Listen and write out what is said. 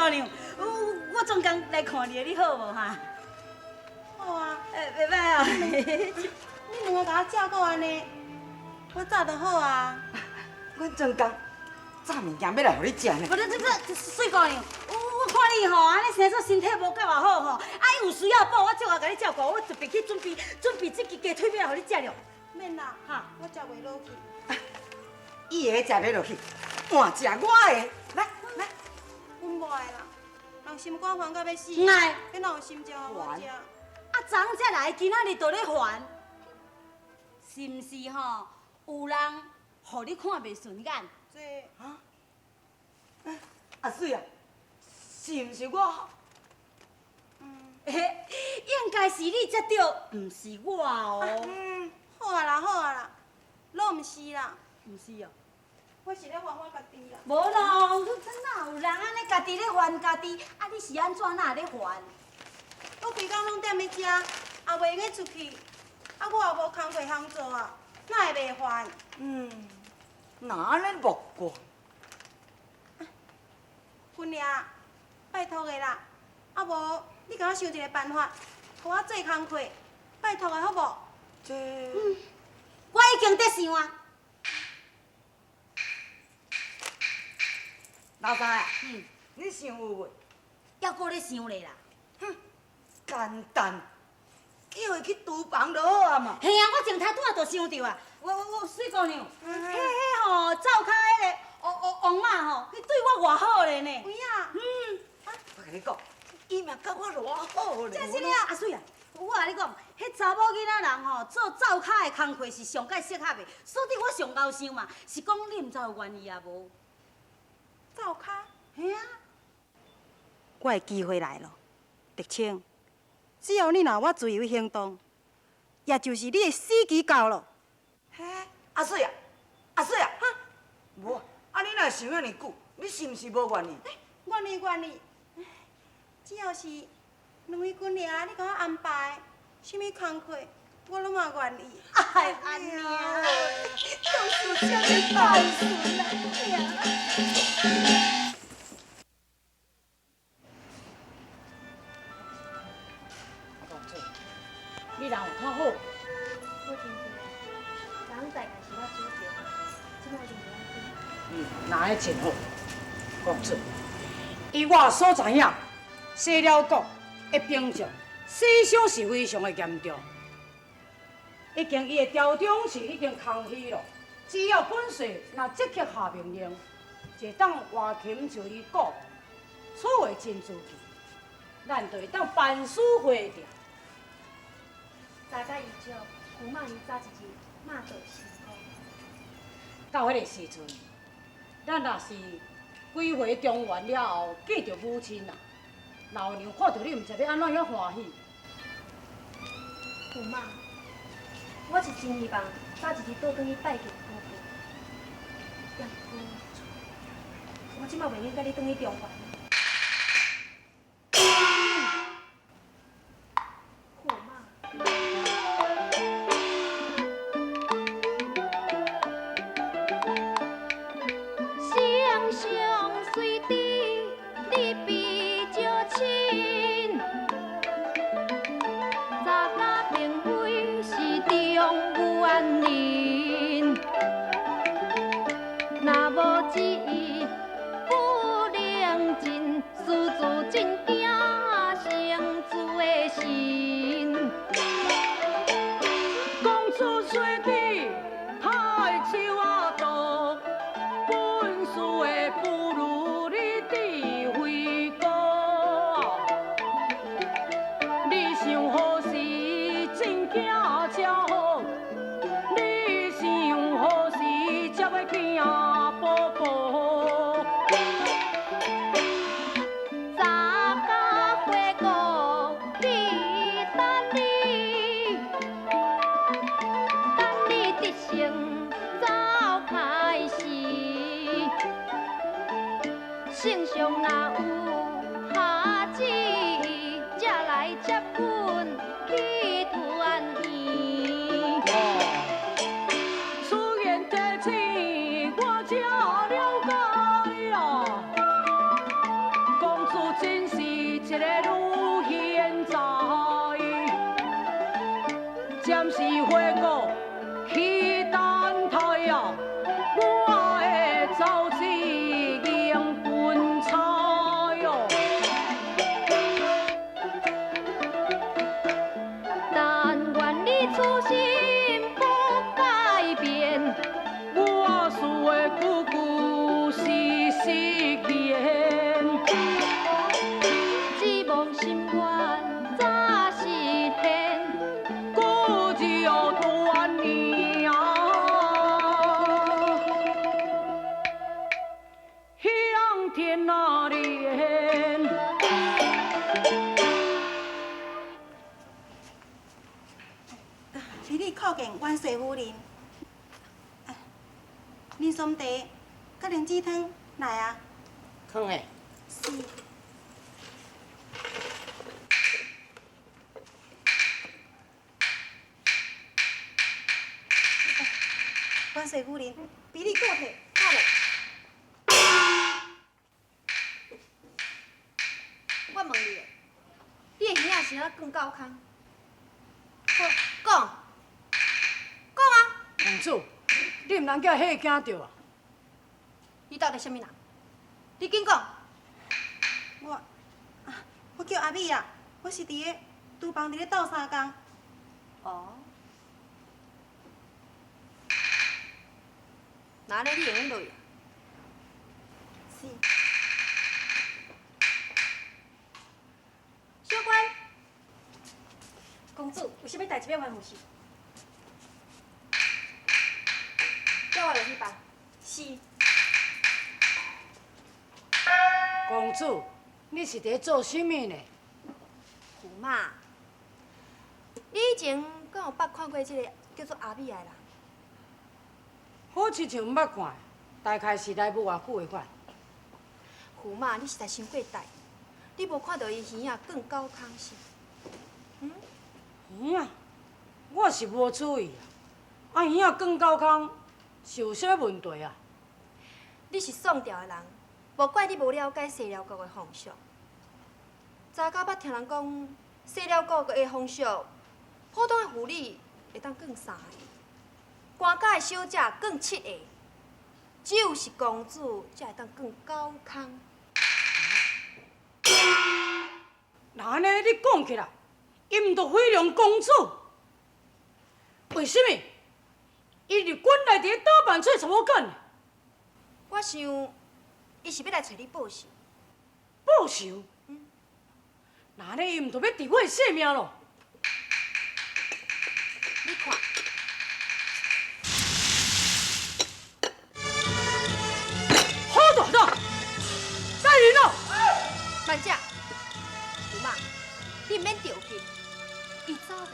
姑娘，我总刚来看你，你好无哈？好啊，袂歹啊。你两个甲我照顾安尼，我早就好啊。阮总工炸物件要来互你食呢。不，这水姑娘，我看你吼，安尼生做身体无够偌好吼，啊，有需要补，我照我甲你照顾，我特别去准备这支鸡腿要来互你食了。免啦，哈，我食袂落去。伊个食袂落去，换食我的。来来，阮无爱啦，人心肝烦到要死，爱，要哪有心情互我食？啊，昨才来，今仔日就咧还，是毋是吼？有人互你看袂顺眼？这啊？阿水啊，是毋是我？应该是你才对，毋是我哦。好啊啦，好啊啦，拢毋是啦，毋是哦。我是咧还我家己啦。无咯，哪有人安尼家己咧还家己？啊，你是安怎哪咧还？我规工拢踮咧遮，也袂用出去，啊，我也无工课通做啊，哪会袂还？哪安尼木过？君娘，拜托个啦，啊无你甲我想一个办法，互我做工课，拜托个好无？这我已经在想啊。老大啊，你想有未？还搁咧想咧啦。简单，叫伊去厨房就好啊嘛。嘿啊，我前头拄仔就想着啊，我水姑娘，迄吼灶骹迄个王妈吼，伊对我偌好咧呢。有影？我甲你讲，伊嘛甲我偌好咧。真是啊，阿水啊，我甲你讲，迄查某囡仔人吼做灶骹的工课是上介适合的，所以我上高想嘛，是讲你毋知有愿意啊无？灶骹？嘿啊。我的机会来了，狄青，只要你若我自由行动，也就是你的死期到了。嘿，阿水啊，阿水啊，哈，无，啊你若想遐尼久，你是毋是无愿意？愿意愿意，只要是两位姑娘，你甲我安排什么工课，我拢嘛愿意。哎，阿娘，都是这样大事了。你人有较好，我真济，人大概是我主角，即摆就唔要紧。那还真好，公主。以我所知影，西辽国的兵将死伤是非常的严重，已经伊的朝中是已经空虚了。只要本帅若即刻下命令，就当换琴就伊鼓，此话真自气，咱就会当办事会定。大家依照古骂伊早一日骂做成功。到迄个时阵，咱若是归回中原了后，见着母亲啊，老娘看到你，毋知要安怎样欢喜。古骂，我是真希望早一日倒转去拜见姑姑。也毋过，我即摆袂用甲你转去中原。古骂。双双随地，你比招亲。查家并非是中原人，若无志意不能尽，私自真惊生自的心。公主随地，太手啊多，本事的不如你智慧高。你想何时真囝才好？你想何时才要见宝宝？查家回顾去等你，等你得胜早开始。圣上若有下旨，才来接阮去团圆。此言提醒我才了解啊，公主个愈现在，暂时回顾去等待呀，我的走子迎君彩哟。但愿你初心不改变，我事的句句实实现，只望心愿早实现。故只有多年向天那连。比你叩见万岁夫人。恁酸茶甲莲子汤来啊！放的。是。万岁夫人，比你过体，好嘞。我问你的，你的耳仔是哪更高空？讲啊！公主，你毋通叫迄个惊着啊！你到底什么人？你紧讲！我叫阿美啊，我是伫个厨房伫咧斗相共。哦。那安尼你用落去啊？是。小官，公主有啥物代志要吩咐是？叫我落去办。是。公主，你是伫做甚物呢？虎妈，你以前敢有捌看过即个叫做阿美的人？好亲像毋捌看，大概是来无偌久的款。虎妈，你实在伤过代，你无看到伊耳仔更高空是？耳仔，我是无注意啊。耳仔更高空是有啥问题啊？你是宋朝的人，无怪你无了解西辽国的风俗。早到捌听人讲，西辽国的风俗，普通的妇女会当更3个，官家的小姐更7个，只有是公主才会当更高空。那安尼你讲起来，伊毋着毁容公主？为什么？伊入馆内底倒扮做查某囝？我想，伊是要来找你报仇。报仇？那安尼伊毋着要诋毁性命咯？你看，好大胆！带人咯！慢只，姑妈，你毋免着急，伊走去，